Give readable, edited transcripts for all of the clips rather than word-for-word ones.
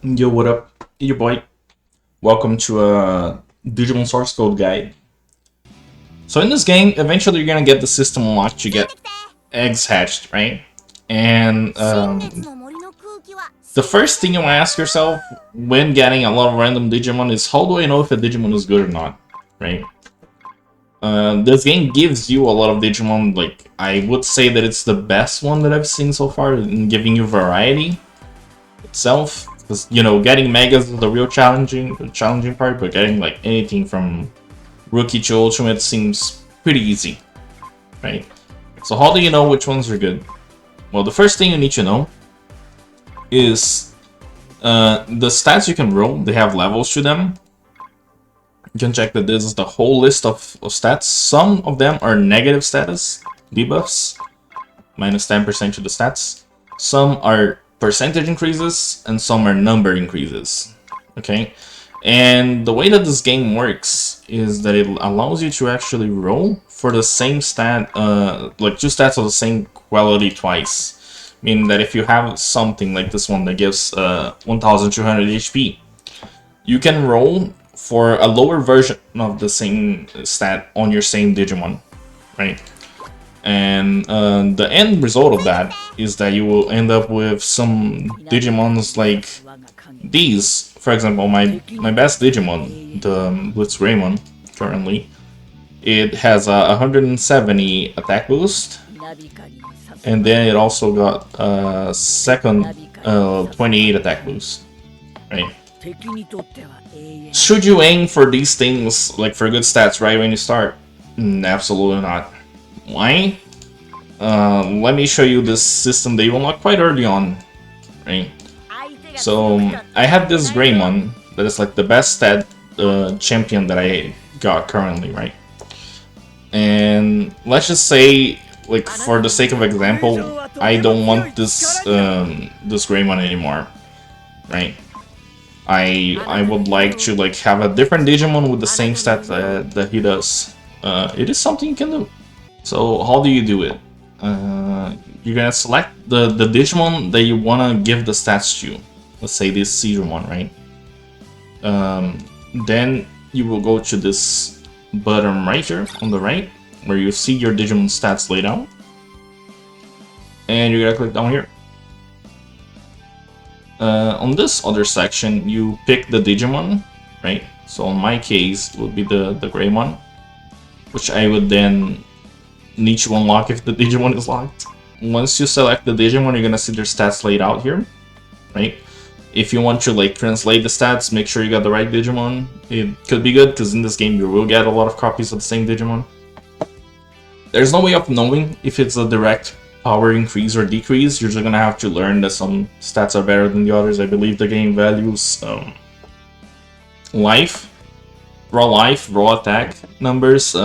Yo, what up? Your boy. Welcome to a Digimon Source Code guide. So in this game, eventually you're gonna get the system unlocked to get eggs hatched, right? And the first thing you wanna ask yourself when getting a lot of random Digimon is, how do I know if a Digimon is good or not, right? This game gives you a lot of Digimon. Like, I would say that it's the best one that I've seen so far in giving you variety itself. Because, you know, getting Megas is the real challenging part, but getting like anything from Rookie to Ultimate seems pretty easy, right? So how do you know which ones are good? Well, the first thing you need to know is the stats you can roll. They have levels to them. You can check that this is the whole list of stats. Some of them are negative status, debuffs, minus 10% to the stats. Some are percentage increases, and some are number increases, okay? And the way that this game works is that it allows you to actually roll for the same stat, like two stats of the same quality twice. Meaning that if you have something like this one that gives 1200 HP, you can roll for a lower version of the same stat on your same Digimon, right? And the end result of that is that you will end up with some Digimons like these. For example, my best Digimon, the Blitzgreymon, currently, it has a 170 attack boost, and then it also got a second 28 attack boost, right? Should you aim for these things, like for good stats right when you start? Absolutely not. Why? Let me show you this system that you unlock quite early on, right? So I have this Greymon that is like the best stat champion that I got currently, right? And let's just say, like for the sake of example, I don't want this this Greymon anymore, right? I would like to like have a different Digimon with the same stat that he does. It is something you can do. So how do you do it? You're gonna select the Digimon that you wanna give the stats to. Let's say this Digimon, right? Then you will go to this button right here on the right, where you see your Digimon stats laid out. And you're gonna click down here. On this other section, you pick the Digimon, right? So in my case, it would be the Greymon, which I would then need to unlock if the Digimon is locked. Once you select the Digimon, you're gonna see their stats laid out here, right? If you want to like translate the stats, make sure you got the right Digimon. It could be good because in this game you will get a lot of copies of the same Digimon. There's no way of knowing if it's a direct power increase or decrease. You're just gonna have to learn that some stats are better than the others. I believe the game values life, raw attack numbers,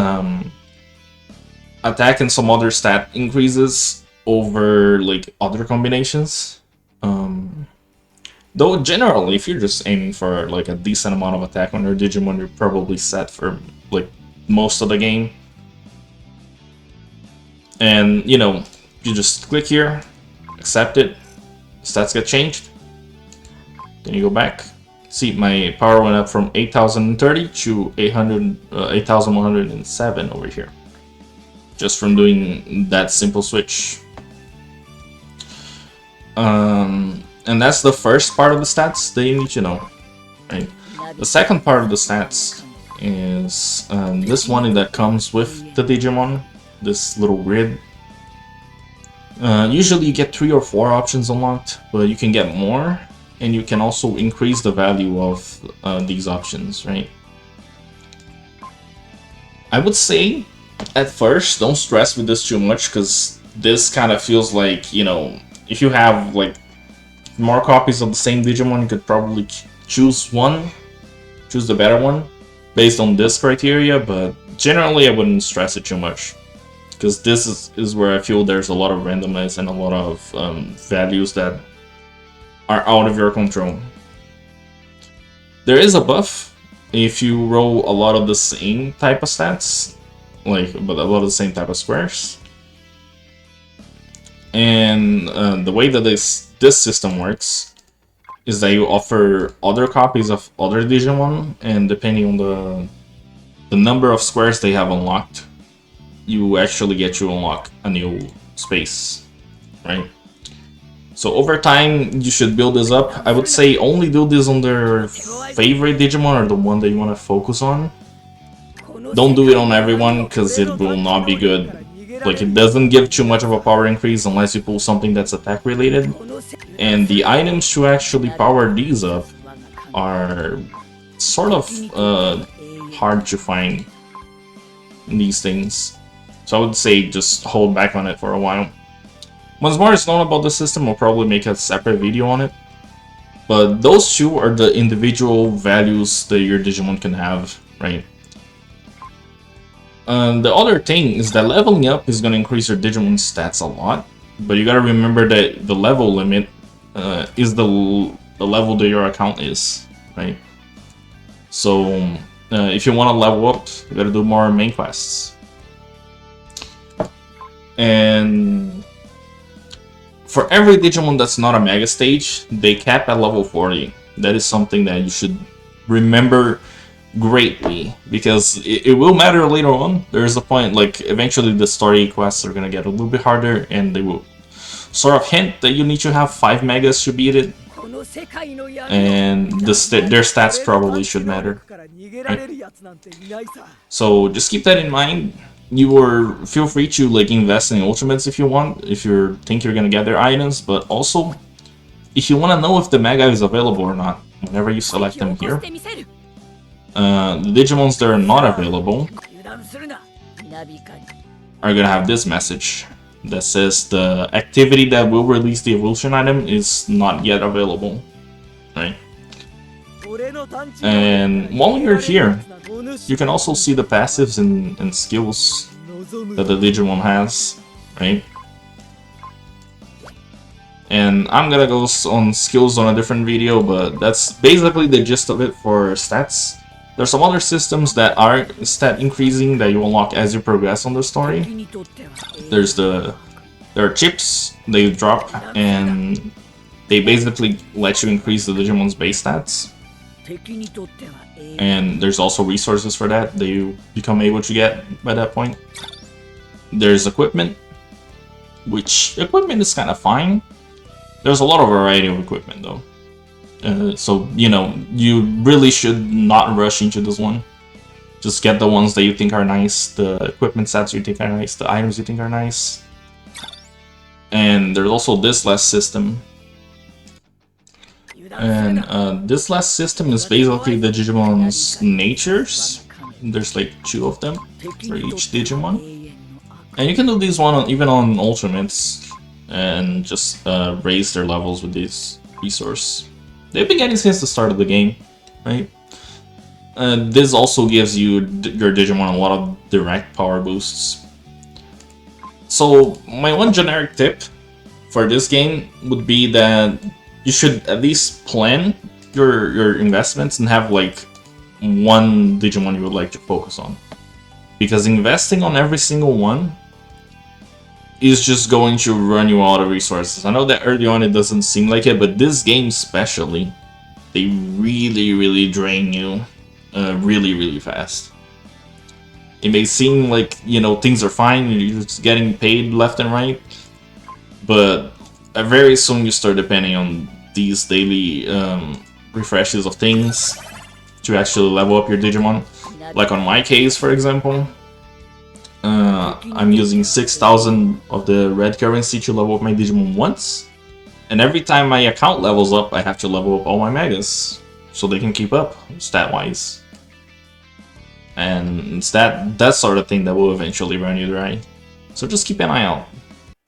attack and some other stat increases over like other combinations. Though generally, if you're just aiming for like a decent amount of attack on your Digimon, you're probably set for like most of the game. And you know, you just click here, accept it, stats get changed. Then you go back. See, my power went up from 8,030 to 8,107 over here. Just from doing that simple switch. And that's the first part of the stats that you need to know, right? The second part of the stats is this one that comes with the Digimon, this little grid. Usually you get 3 or 4 options unlocked, but you can get more, and you can also increase the value of these options, right? I would say at first, don't stress with this too much, because this kind of feels like, you know, if you have like more copies of the same Digimon, you could probably choose the better one, based on this criteria, but generally I wouldn't stress it too much, because this is where I feel there's a lot of randomness and a lot of values that are out of your control. There is a buff if you roll a lot of the same type of stats, but a lot of the same type of squares. And the way that this system works is that you offer other copies of other Digimon, and depending on the number of squares they have unlocked, you actually get to unlock a new space, right? So over time, you should build this up. I would say only do this on their favorite Digimon or the one that you want to focus on. Don't do it on everyone, because it will not be good. Like, it doesn't give too much of a power increase unless you pull something that's attack related. And the items to actually power these up are sort of hard to find in these things. So I would say just hold back on it for a while. Once more is known about the system, we'll probably make a separate video on it. But those two are the individual values that your Digimon can have, right? The other thing is that leveling up is going to increase your Digimon stats a lot. But you gotta remember that the level limit is the level that your account is, right? So if you want to level up, you gotta do more main quests. And for every Digimon that's not a Mega Stage, they cap at level 40. That is something that you should remember greatly, because it will matter later on. There's a point, like, eventually the story quests are gonna get a little bit harder, and they will sort of hint that you need to have 5 Megas to beat it. And their stats probably should matter, right? So just keep that in mind. Feel free to like invest in ultimates if you want, if you think you're gonna get their items, but also if you want to know if the Mega is available or not, whenever you select them here, the Digimons that are not available are gonna have this message that says the activity that will release the evolution item is not yet available, right? And while you're here, you can also see the passives and skills that the Digimon has, right? And I'm gonna go on skills on a different video, but that's basically the gist of it for stats. There's some other systems that are stat increasing that you unlock as you progress on the story. There are chips they drop, and they basically let you increase the Digimon's base stats. And there's also resources for that you become able to get by that point. There's equipment, which equipment is kind of fine. There's a lot of variety of equipment though. So, you know, you really should not rush into this one. Just get the ones that you think are nice, the equipment sets you think are nice, the items you think are nice. And there's also this last system. And this last system is basically the Digimon's natures. There's like 2 of them for each Digimon. And you can do these even on Ultimates and just raise their levels with this resource. They've been getting since the start of the game, right? This also gives you your Digimon a lot of direct power boosts. So my one generic tip for this game would be that you should at least plan your investments and have like one Digimon you would like to focus on. Because investing on every single one is just going to run you out of resources. I know that early on it doesn't seem like it, but this game especially, they really drain you really fast. It may seem like, you know, things are fine, you're just getting paid left and right, but very soon you start depending on these daily refreshes of things to actually level up your Digimon. Like on my case, for example, I'm using 6,000 of the red currency to level up my Digimon once, and every time my account levels up, I have to level up all my Megas so they can keep up stat-wise. And it's that sort of thing that will eventually run you dry. So just keep an eye out.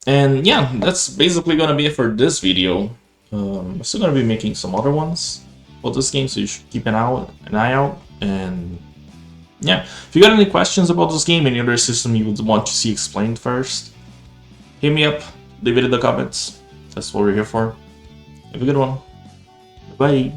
And yeah, that's basically gonna be it for this video. I'm still gonna be making some other ones about this game, so you should keep an eye out. And yeah, if you got any questions about this game, any other system you would want to see explained first, hit me up, leave it in the comments. That's what we're here for. Have a good one. Bye.